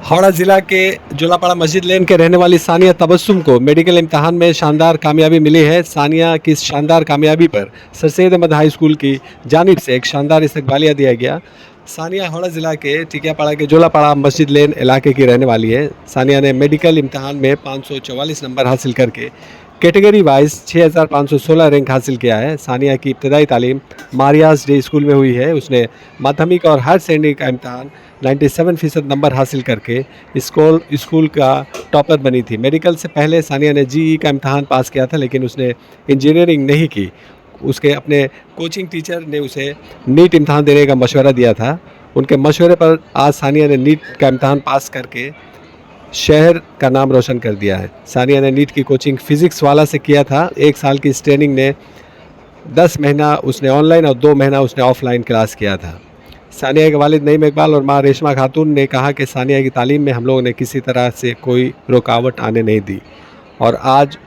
हावड़ा जिला के जोलापाड़ा मस्जिद लेन के रहने वाली सानिया तबस्सुम को मेडिकल इम्तिहान में शानदार कामयाबी मिली है। सानिया की इस शानदार कामयाबी पर sir Syed Ahmad high school की जानिब से एक शानदार इस्तकबालिया दिया गया। सानिया हावड़ा ज़िला के टिकियापाड़ा के जोलापाड़ा मस्जिद लेन इलाके की रहने वाली है। सानिया ने मेडिकल इम्तिहान में 544 नंबर हासिल करके कैटेगरी वाइज 6516 रैंक हासिल किया है। सानिया की इब्तदाई तालीम मारियाज डे स्कूल में हुई है। उसने माध्यमिक और हायर सेकेंडरी का इम्तहान 97% नंबर हासिल करके स्कूल का टॉपर बनी थी। मेडिकल से पहले सानिया ने जीई का इम्तहान पास किया था, लेकिन उसने इंजीनियरिंग नहीं की। उसके अपने कोचिंग टीचर ने उसे नीट इम्तहान देने का मशवरा दिया था। उनके मशवरे पर आज सानिया ने नीट का इम्तहान पास करके शहर का नाम रोशन कर दिया है। सानिया ने नीट की कोचिंग फिजिक्स वाला से किया था। 1 साल की इस ट्रेनिंग ने 10 महीना उसने ऑनलाइन और 2 महीना उसने ऑफलाइन क्लास किया था। सानिया के वालिद नईम इकबाल और माँ रेशमा खातून ने कहा कि सानिया की तालीम में हम लोगों ने किसी तरह से कोई रुकावट आने नहीं दी और आज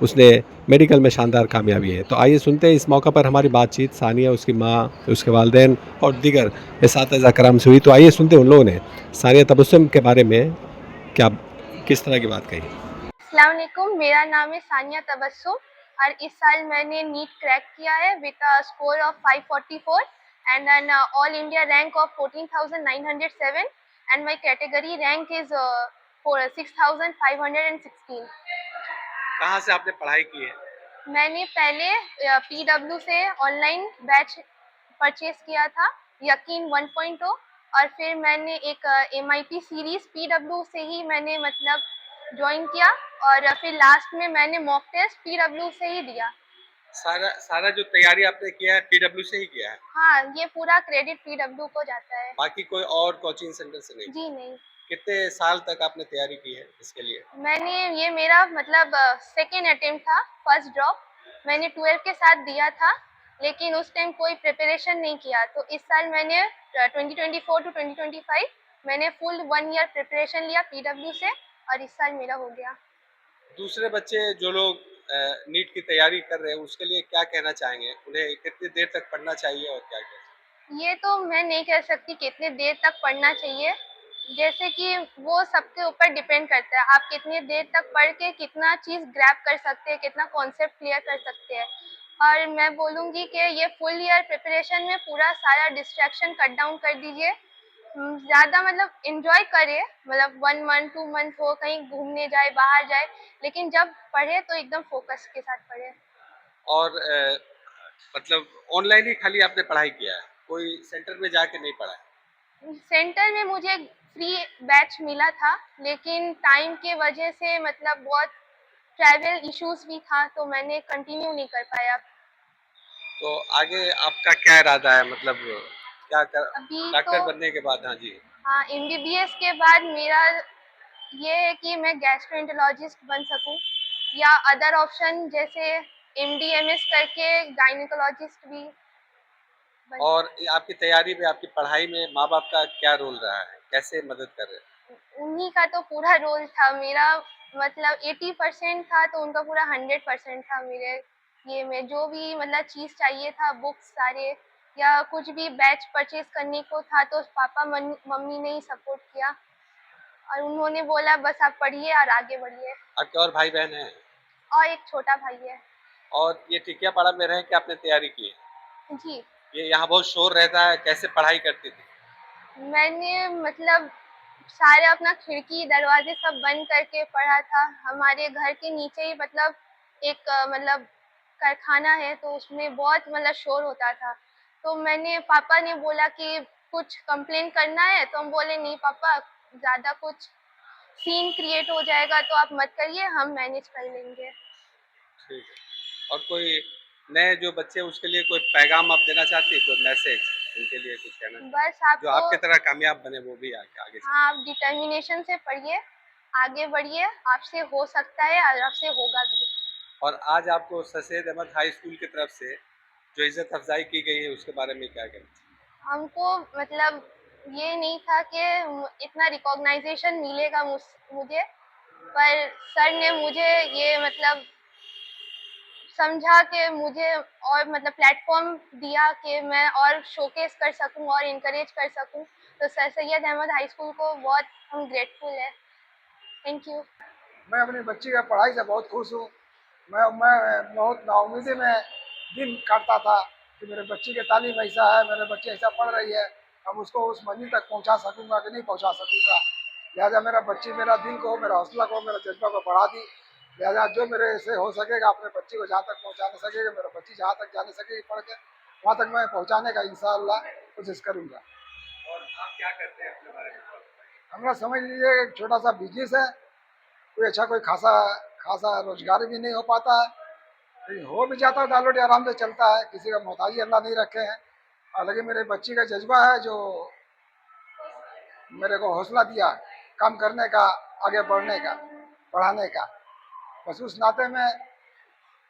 उसने मेडिकल में शानदार कामयाबी है। तो आइए सुनते हैं इस मौका पर हमारी बातचीत सानिया, उसकी माँ, उसके वालिदैन और दीगर इसातिज़ा कराम से हुई। तो आइए सुनते हैं उन लोगों ने सानिया तबस्सुम के बारे में क्या किस तरह की बात कही। अस्सलाम वालेकुम, मेरा नाम है सानिया तबस्सुम और इस साल मैंने नीट क्रैक किया है with a score of 544 and an all India rank of 14,907 and my category rank is 6,516। कहाँ से आपने पढ़ाई की है? मैंने पहले पीडब्ल्यू से ऑनलाइन बैच परचेज किया था, यकीन 1.0, और फिर मैंने एक एमआईटी सीरीज पीडब्ल्यू से ही मैंने मतलब ज्वाइन किया और फिर लास्ट में मैंने मॉक टेस्ट पीडब्ल्यू से ही दिया। सारा सारा जो तैयारी आपने किया है पीडब्ल्यू से ही किया है? हाँ, ये पूरा क्रेडिट पीडब्ल्यू को जाता है। बाकी कोई और कोचिंग सेंटर से नहीं? जी नहीं। कितने साल तक आपने तैयारी की है इसके लिए? मैंने ये मेरा मतलब सेकेंड अटेम्प्ट था, फर्स्ट ड्रॉप मैंने 12 के साथ दिया था, लेकिन उस टाइम कोई प्रिपरेशन नहीं किया। तो इस साल मैंने 2024 टू 2025 मैंने फुल 1 ईयर प्रिपरेशन लिया पीडब्ल्यू से और इस साल मेरा हो गया। दूसरे बच्चे जो लोग नीट की तैयारी कर रहे हैं उसके लिए क्या कहना चाहेंगे? उन्हें कितनी देर तक पढ़ना चाहिए और क्या-क्या? ये तो मैं नहीं कह सकती कितने देर तक पढ़ना चाहिए, जैसे कि वो सबके ऊपर डिपेंड करता है, आप कितनी देर तक पढ़ के कितना चीज़ ग्रैब कर सकते हैं, कितना कॉन्सेप्ट क्लियर कर सकते हैं। और मैं बोलूँगी कि ये फुल ईयर प्रिपरेशन में पूरा सारा डिस्ट्रैक्शन कट डाउन कर दीजिए। ज़्यादा मतलब एन्जॉय करिए, मतलब 1 मंथ, 2 मंथ हो, कहीं घूमने जाए, बाहर जाए, लेकिन जब पढ़े तो एकदम फ़ोकस के साथ पढ़े। और मतलब ऑनलाइन ही खाली आपने पढ़ाई किया है? कोई सेंटर में जाके नहीं पढ़ा है? सेंटर में मुझे फ्री बैच मिला था, लेकिन टाइम के वजह से मतलब बहुत ट्रैवल इश्यूज भी था, तो मैंने कंटिन्यू नहीं कर पाया। तो आगे आपका क्या इरादा है, मतलब क्या कर अभी तो डॉक्टर बनने के बाद? हाँ जी। हाँ, एमबीबीएस के बाद मेरा ये है कि मैं गैस्ट्रोएंटरोलॉजिस्ट बन सकूं, या अदर ऑप्शन जैसे एमडीएमएस करके गायनेकोलॉजिस्ट भी बन और सकूं। ये आपकी तैयारी में, आपकी पढ़ाई में माँ-बाप का क्या रोल रहा है? कैसे मदद कर रहे हैं? उन्हीं का तो पूरा रोल था, मेरा मतलब 80% था तो उनका पूरा 100% था मेरे ये में। जो भी मतलब चीज़ चाहिए था, बुक्स सारे या कुछ भी बैच परचेज करने को था, तो पापा मम्मी ने ही सपोर्ट किया और उन्होंने बोला बस आप पढ़िए और आगे बढ़िए। आपके और भाई-बहन हैं? और एक छोटा भाई है। और ये टिकियापाड़ा में रह के आपने तैयारी की है? जी। ये यहाँ बहुत शोर रहता है, कैसे पढ़ाई करती थी? मैंने मतलब सारे अपना खिड़की दरवाजे सब बंद करके पढ़ा था। हमारे घर के नीचे ही मतलब एक मतलब कारखाना है, तो उसमें बहुत मतलब शोर होता था। तो मैंने पापा ने बोला कि कुछ कंप्लेन करना है, तो हम बोले नहीं पापा, ज़्यादा कुछ सीन क्रिएट हो जाएगा तो आप मत करिए, हम मैनेज कर लेंगे। ठीक है। और कोई नए जो बच्चे हैं उसके लिए कोई पैगाम आप देना चाहती हैं, कोई मैसेज उनके लिए कुछ कहना चाहती बस हैं? जो आपको, आपकी तरह कामयाब बने वो भी आगे आगे चल। हाँ, आप डिटर्मिनेशन से पढ़िए, आगे बढ़िए, आपसे हो सकता है और आपसे होगा भी। और आज आपको sir Syed Ahmad high school की तरफ से जो इज़्ज़त अफ़ज़ाई की गई है उसके बारे में क्या कहना चाहिए? हमको मतलब ये नहीं था कि इतना रिकॉग्नाइजेशन मिलेगा मुझे, पर सर ने मुझे ये मतलब समझा कि मुझे और मतलब प्लेटफॉर्म दिया कि मैं और शोकेस कर सकूं और इनकरेज कर सकूं। तो sir Syed Ahmad high school को बहुत हम ग्रेटफुल है। Thank you. मैं अपनी बच्ची की पढ़ाई से बहुत खुश हूँ। मैं बहुत नाउम्मीदी में दिन काटता था कि मेरे बच्ची की तालीम ऐसा है, मेरे बच्ची ऐसा पढ़ रही है, अब उसको उस मंजिल तक पहुँचा सकूँगा कि नहीं पहुँचा सकूँगा। लिहाजा मेरा बच्ची मेरा दिल को, मेरा हौसला को, मेरा जज्बा को बढ़ा दी। लिहाजा जो मेरे से हो सकेगा अपने बच्ची को जहाँ तक पहुँचाने सकेगा, मेरा बच्ची जहाँ तक जाने सकेगी पढ़ के, वहाँ तक मैं पहुँचाने का इंशाअल्लाह कोशिश करूँगा। और आप क्या करते हैं अपने बारे में? हमारा समझ लीजिए एक छोटा सा बिजनेस है, कोई अच्छा कोई खासा खासा रोजगार भी नहीं हो पाता है, लेकिन हो भी जाता है तो आलोटी आराम से चलता है, किसी का मोहताजी अल्लाह नहीं रखे हैं। और लेकिन मेरे बच्ची का जज्बा है जो मेरे को हौसला दिया काम करने का, आगे बढ़ने का, पढ़ाने का, बस उस नाते में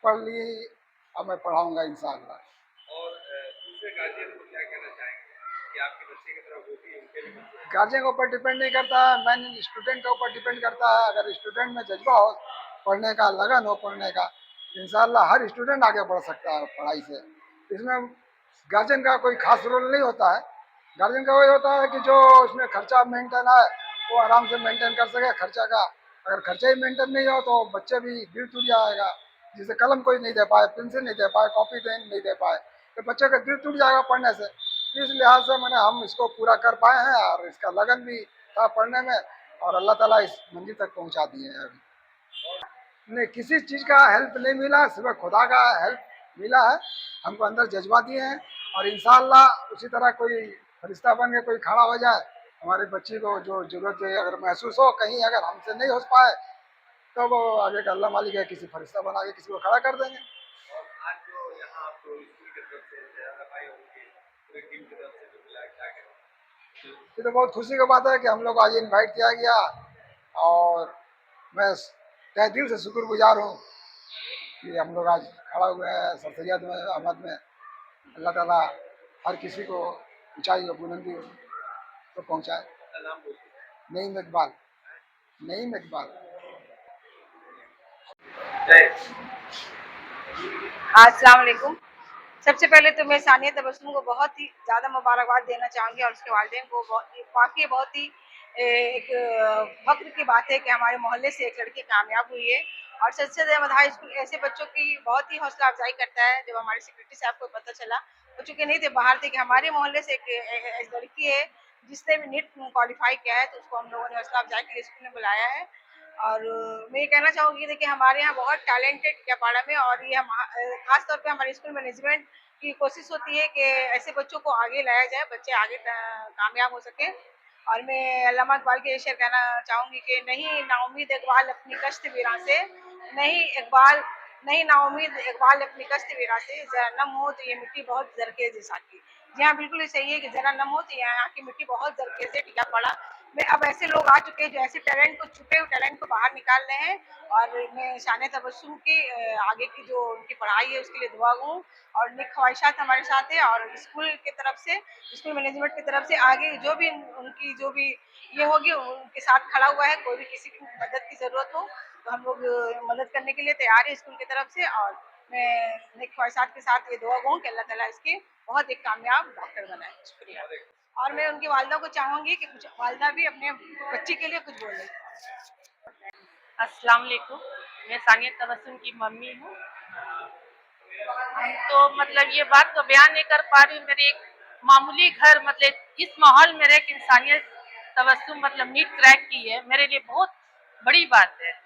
पढ़ ली और मैं पढ़ाऊँगा इंशाअल्लाह। और दूसरे गार्जियन को क्या कहना चाहेंगे कि आपके बच्चे की तरफ वो भी उनके भी गार्जियन के ऊपर डिपेंड नहीं करता है, मेन स्टूडेंट के ऊपर डिपेंड करता है। अगर स्टूडेंट में जज्बा हो पढ़ने का, लगन हो पढ़ने का, इंशाअल्लाह हर स्टूडेंट आगे बढ़ सकता है पढ़ाई से। इसमें गार्जियन का कोई खास रोल नहीं होता है। गार्जियन का वही होता है कि जो उसमें खर्चा मेंटेन है वो आराम से मेंटेन कर सके खर्चा का। अगर खर्चा ही मेंटेन नहीं हो तो बच्चे भी दिल टूट जाएगा, जिसे कलम कोई नहीं दे पाए, पेंसिल नहीं दे पाए, कॉपी पेन नहीं दे पाए, तो बच्चे का दिल टूट जाएगा पढ़ने से। इस लिहाज से मैंने हम इसको पूरा कर पाए हैं और इसका लगन भी था पढ़ने में, और अल्लाह ताला इस मंजिल तक पहुंचा दिए हैं। अभी नहीं किसी चीज़ का हेल्प नहीं मिला, सिर्फ खुदा का हेल्प मिला है। हमको अंदर जज्बा दिए हैं और इंशाअल्लाह उसी तरह कोई फरिश्ता बन के कोई खड़ा हो जाए, हमारी बच्ची को जो ज़रूरत है अगर महसूस हो कहीं, अगर हमसे नहीं हो पाए तो वो आगे का अल्लाह मालिक है, किसी फरिश्ता बना के किसी को खड़ा कर देंगे। और आज जो यहाँ आपको स्कूल की तरफ से ज़्यादा भाई होंगे, पूरी टीम की तरफ से जो मिला है, क्या कहें? ये तो बहुत खुशी की बात है कि हम लोग को आज इनवाइट किया गया, और मैं तहे दिल से शुक्रगुजार हूँ कि हम लोग आज खड़ा हुए हैं सर सैयद अहमद में। अल्लाह ताला हर किसी को ऊंचाई और बुलंदी को पहुँचाए। अपना नाम बोलिए। नईम इकबाल, नईम इकबाल। जय अस्सलाम वालेकुम। सबसे पहले तो मैं सानिया तबस्सुम को बहुत ही ज़्यादा मुबारकबाद देना चाहूँगी और उसके वालिदैन को। वाक़ई बहुत ही एक फ़ख्र की बात है कि हमारे मोहल्ले से एक लड़की कामयाब हुई है। और sir Syed Ahmad high school ऐसे बच्चों की बहुत ही हौसला अफ़ज़ाई करता है। जब हमारे सेक्रेटरी साहब को पता चला, वो चूँकि नहीं थे, बाहर थे, कि हमारे मोहल्ले से एक लड़की है जिसने भी नीट क्वालीफ़ाई किया है, तो उसको हम लोगों ने हौसला अफ़ज़ाई के लिए स्कूल में बुलाया है। और मैं ये कहना चाहूँगी, देखिए हमारे यहाँ बहुत टैलेंटेड टियापाड़ा में, और ये ख़ास तौर पे हमारे स्कूल मैनेजमेंट की कोशिश होती है कि ऐसे बच्चों को आगे लाया जाए, बच्चे आगे कामयाब हो सकें। और मैं अल्लामा इकबाल के ये शेर कहना चाहूँगी कि नहीं नाउम्मीद इकबाल अपनी कश्त वीरां से, नहीं इकबाल नहीं नाउम्मीद इकबाल अपनी कश्त वीरां से, ज़रा नम हो तो ये मिट्टी बहुत ज़रखेज़ है साकी। जी हाँ, बिल्कुल ये सही है कि ज़रा नम हो तो यहाँ की मिट्टी बहुत ज़रखेज़ है टियापाड़ा में। अब ऐसे लोग आ चुके हैं जो ऐसे टैलेंट को, छुपे हुए टैलेंट को बाहर निकाल रहे हैं। और मैं शानिया तबस्सुम की आगे की जो उनकी पढ़ाई है उसके लिए दुआ गो हूँ, और नेक ख्वाहिशात हमारे साथ है। और स्कूल की तरफ से, स्कूल मैनेजमेंट की तरफ से आगे जो भी उनकी जो भी ये होगी, उनके साथ खड़ा हुआ है। कोई भी किसी की मदद की ज़रूरत हो तो हम लोग मदद करने के लिए तैयार है स्कूल की तरफ से। और मैं नेक ख्वाहिशात के साथ ये दुआ गो हूँ कि अल्लाह ताला इसके बहुत एक कामयाब डॉक्टर बनाए। शुक्रिया। और मैं उनकी वालिदा को चाहूँगी कि कुछ वालिदा भी अपने बच्ची के लिए कुछ बोले। अस्सलाम वालेकुम। मैं सानिया तबस्सुम की मम्मी हूँ। तो मतलब ये बात तो बयान नहीं कर पा रही हूँ। मेरे एक मामूली घर, मतलब इस माहौल में रह के सानिया तबस्सुम मतलब नीट क्रैक की है, मेरे लिए बहुत बड़ी बात है।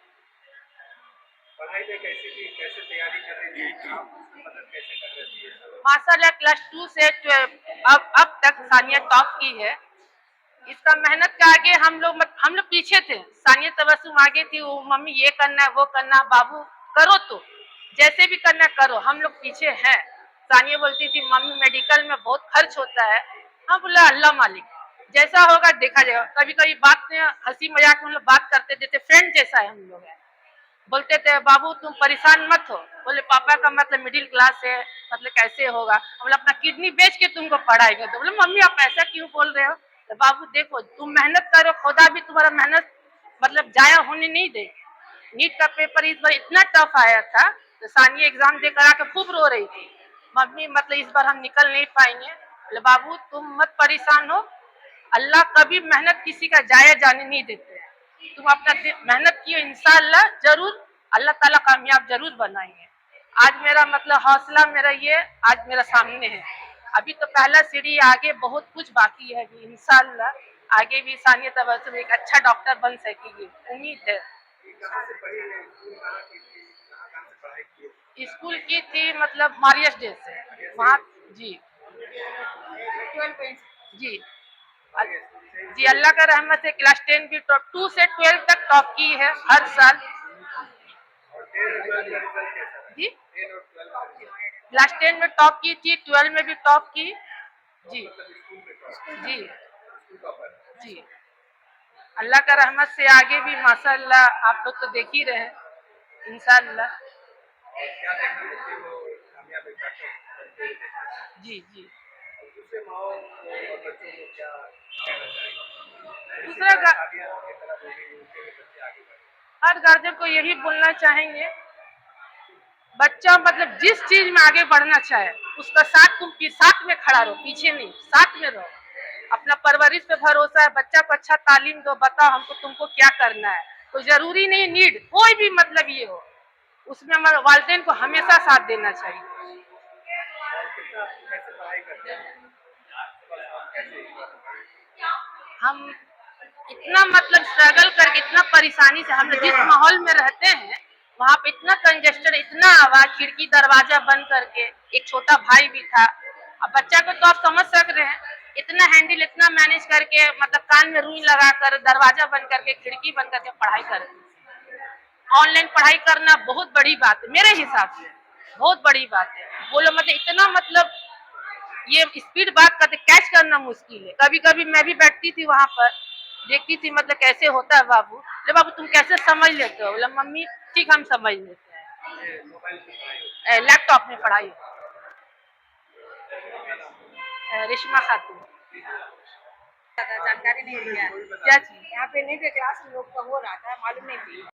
पढ़ाई में कैसी थी, कैसे तैयारी कर रही थी, आप उसकी मदद कैसे कर रही थी? माशाल्लाह क्लास 2 से 12 अब तक सानिया टॉप की है। इसका मेहनत का आगे हम लोग पीछे थे। सानिया तबस्सुम आगे थी, वो मम्मी ये करना है वो करना, बाबू करो तो जैसे भी करना करो, हम लोग पीछे हैं। सानिया बोलती थी मम्मी मेडिकल में बहुत खर्च होता है। हाँ बोला अल्लाह मालिक, जैसा होगा देखा जाएगा। कभी कभी बात में हंसी मजाक में हम लोग बात करते थे, फ्रेंड जैसा है हम लोग है। बोलते थे बाबू तुम परेशान मत हो। बोले पापा का मतलब मिडिल क्लास है, मतलब कैसे होगा। बोले अपना किडनी बेच के तुमको पढ़ाएगा। तो बोले मम्मी आप ऐसा क्यों बोल रहे हो। तो बाबू देखो तुम मेहनत करो, खुदा भी तुम्हारा मेहनत मतलब जाया होने नहीं देगी। नीट का पेपर इस बार इतना टफ आया था, तो सानिया एग्जाम देकर आके खूब रो रही थी, मम्मी मतलब इस बार हम निकल नहीं पाएंगे। बोले बाबू तुम मत परेशान हो, अल्लाह कभी मेहनत किसी का जाया जाने नहीं देते हैं। तुम अपना मेहनत किए, इंशाअल्लाह जरूर अल्लाह ताला कामयाब जरूर बनाएंगे। आज मेरा मतलब हौसला मेरा ये आज मेरा सामने है। अभी तो पहला सीढ़ी, आगे बहुत कुछ बाकी है। अभी इंशाअल्लाह आगे भी सानिया तबस्सुम एक अच्छा डॉक्टर बन सकेगी, उम्मीद है। स्कूल की थी मतलब मारियस डे से वहाँ। जी 12 जी जी, अल्लाह का रहमत से क्लास 10 भी टॉप, 2 से 12 तक टॉप की है हर साल। जी, क्लास 10 में टॉप की थी, 12 में भी टॉप की। जी जी जी, अल्लाह का रहमत से आगे भी माशाअल्लाह आप लोग तो देख ही रहे हैं इंशाअल्लाह। जी जी, दूसरा हर गार्जियन को यही बोलना चाहेंगे, बच्चा मतलब जिस चीज में आगे बढ़ना चाहे उसका साथ, तुम साथ में खड़ा रहो, पीछे नहीं, साथ में रहो। अपना परवरिश पे भरोसा है, बच्चा को अच्छा तालीम दो, बताओ हमको तुमको क्या करना है। कोई जरूरी नहीं नीड, कोई भी मतलब ये हो, उसमें हमारे वालिदैन को हमेशा साथ देना चाहिए। हम इतना मतलब स्ट्रगल करके, इतना परेशानी से, हम जिस माहौल में रहते हैं वहाँ पे इतना कंजेस्टेड, इतना आवाज, खिड़की दरवाजा बंद करके, एक छोटा भाई भी था। अब बच्चा को तो आप समझ सक रहे हैं, इतना हैंडल, इतना मैनेज करके, मतलब कान में रुई लगाकर, दरवाजा बंद करके, खिड़की बंद करके पढ़ाई कर, ऑनलाइन पढ़ाई करना बहुत बड़ी बात है मेरे हिसाब से, बहुत बड़ी बात है। बोलो मतलब इतना मतलब ये स्पीड बात करते कैच करना मुश्किल है। कभी कभी मैं भी बैठती थी वहां पर, देखती थी मतलब कैसे होता है बाबू। बोले बाबू तुम कैसे समझ लेते हो? बोला मम्मी ठीक हम समझ लेते हैं। लैपटॉप में पढ़ाई। रेशमा खातून। जानकारी नहीं दिया। क्या चीज? यहाँ पे नहीं थे क्लास में लोग का हो रहा था, मालूम नहीं थी।